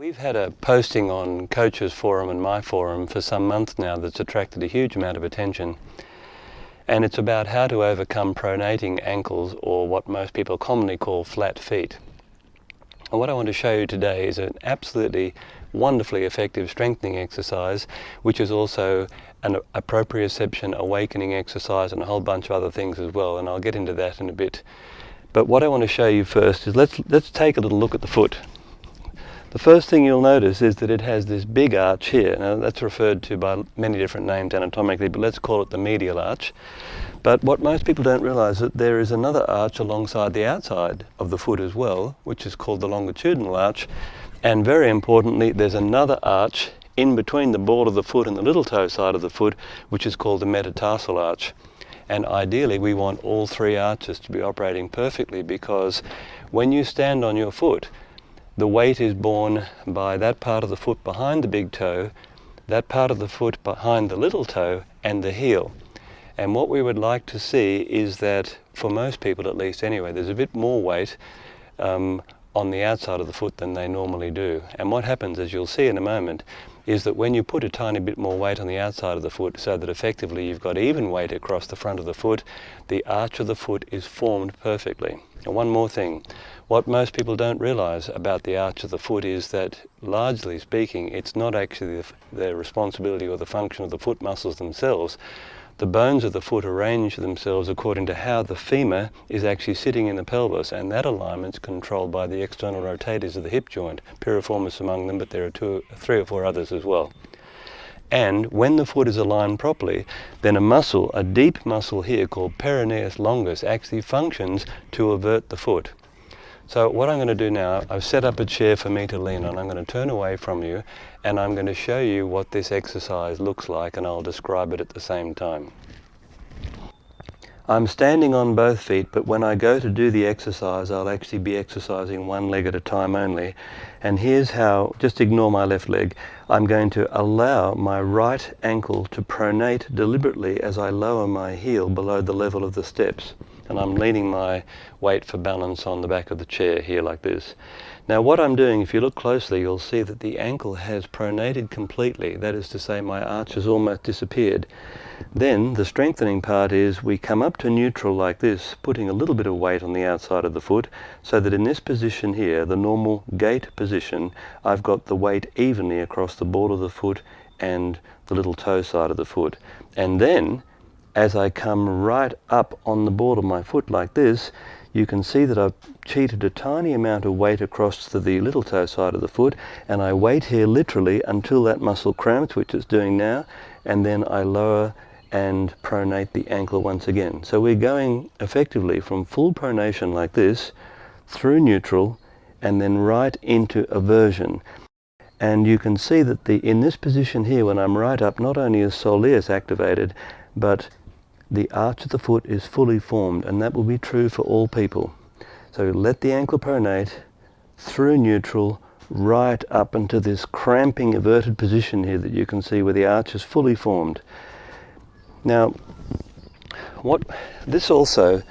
We've had a posting on Coaches Forum and my forum for some months now that's attracted a huge amount of attention, and it's about how to overcome pronating ankles, or what most people commonly call flat feet. And what I want to show you today is an absolutely wonderfully effective strengthening exercise, which is also an proprioception awakening exercise and a whole bunch of other things as well, and I'll get into that in a bit. But what I want to show you first is let's take a little look at the foot. The first thing you'll notice is that it has this big arch here. Now that's referred to by many different names anatomically, but let's call it the medial arch. But what most people don't realize is that there is another arch alongside the outside of the foot as well, which is called the longitudinal arch. And very importantly, there's another arch in between the ball of the foot and the little toe side of the foot, which is called the metatarsal arch. And ideally, we want all three arches to be operating perfectly, because when you stand on your foot, the weight is borne by that part of the foot behind the big toe, that part of the foot behind the little toe, and the heel. And what we would like to see is that, for most people at least anyway, there's a bit more weight on the outside of the foot than they normally do. And what happens, as you'll see in a moment, is that when you put a tiny bit more weight on the outside of the foot, so that effectively you've got even weight across the front of the foot, the arch of the foot is formed perfectly. And one more thing, what most people don't realize about the arch of the foot is that, largely speaking, it's not actually the responsibility or the function of the foot muscles themselves. The bones of the foot arrange themselves according to how the femur is actually sitting in the pelvis, and that alignment's controlled by the external rotators of the hip joint, piriformis among them, but there are three or four others as well. And when the foot is aligned properly, then a muscle, a deep muscle here called peroneus longus, actually functions to avert the foot. So what I'm going to do now, I've set up a chair for me to lean on. I'm going to turn away from you, and I'm going to show you what this exercise looks like, and I'll describe it at the same time. I'm standing on both feet, but when I go to do the exercise, I'll actually be exercising one leg at a time only. And here's how, just ignore my left leg, I'm going to allow my right ankle to pronate deliberately as I lower my heel below the level of the steps. And I'm leaning my weight for balance on the back of the chair here like this. Now what I'm doing, if you look closely, you'll see that the ankle has pronated completely. That is to say, my arch has almost disappeared. Then the strengthening part is we come up to neutral like this, putting a little bit of weight on the outside of the foot, so that in this position here, the normal gait position, I've got the weight evenly across the ball of the foot and the little toe side of the foot. And then, as I come right up on the ball of my foot like this, you can see that I've cheated a tiny amount of weight across to the little toe side of the foot, and I wait here literally until that muscle cramps, which it's doing now, and then I lower and pronate the ankle once again. So we're going effectively from full pronation like this, through neutral, and then right into aversion. And you can see that in this position here, when I'm right up, not only is soleus activated, but the arch of the foot is fully formed, and that will be true for all people. So let the ankle pronate, through neutral, right up into this cramping averted position here that you can see where the arch is fully formed. Now, the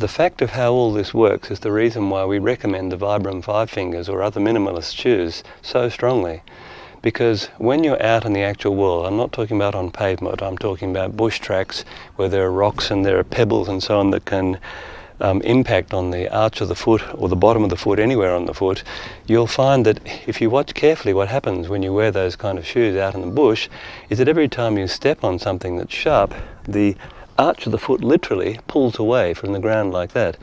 fact of how all this works is the reason why we recommend the Vibram 5 fingers or other minimalist shoes so strongly. Because when you're out in the actual world, I'm not talking about on pavement, I'm talking about bush tracks where there are rocks and there are pebbles and so on that can impact on the arch of the foot or the bottom of the foot, anywhere on the foot, you'll find that if you watch carefully, what happens when you wear those kind of shoes out in the bush is that every time you step on something that's sharp, the arch of the foot literally pulls away from the ground like that.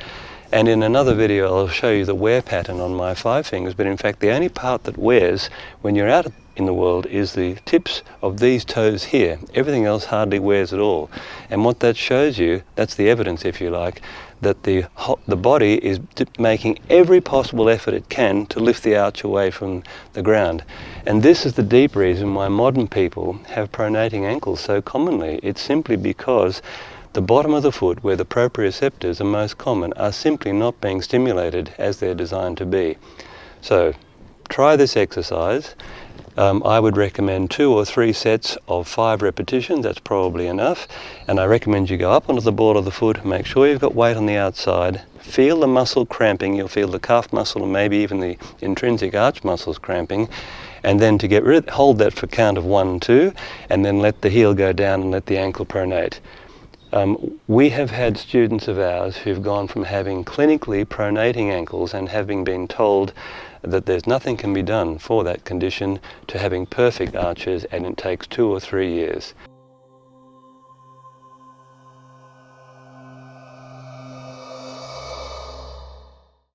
And in another video I'll show you the wear pattern on my 5 fingers, but in fact the only part that wears when you're out in the world is the tips of these toes here. Everything else hardly wears at all. And what that shows you, that's the evidence if you like, that the body is making every possible effort it can to lift the arch away from the ground. And this is the deep reason why modern people have pronating ankles so commonly. It's simply because the bottom of the foot, where the proprioceptors are most common, are simply not being stimulated as they're designed to be. So try this exercise. I would recommend 2 or 3 sets of 5 repetitions. That's probably enough. And I recommend you go up onto the ball of the foot, make sure you've got weight on the outside, feel the muscle cramping, you'll feel the calf muscle and maybe even the intrinsic arch muscles cramping, and then to get rid, hold that for a count of 1 and 2, and then let the heel go down and let the ankle pronate. We have had students of ours who've gone from having clinically pronating ankles and having been told that there's nothing can be done for that condition to having perfect arches, and it takes 2 or 3 years.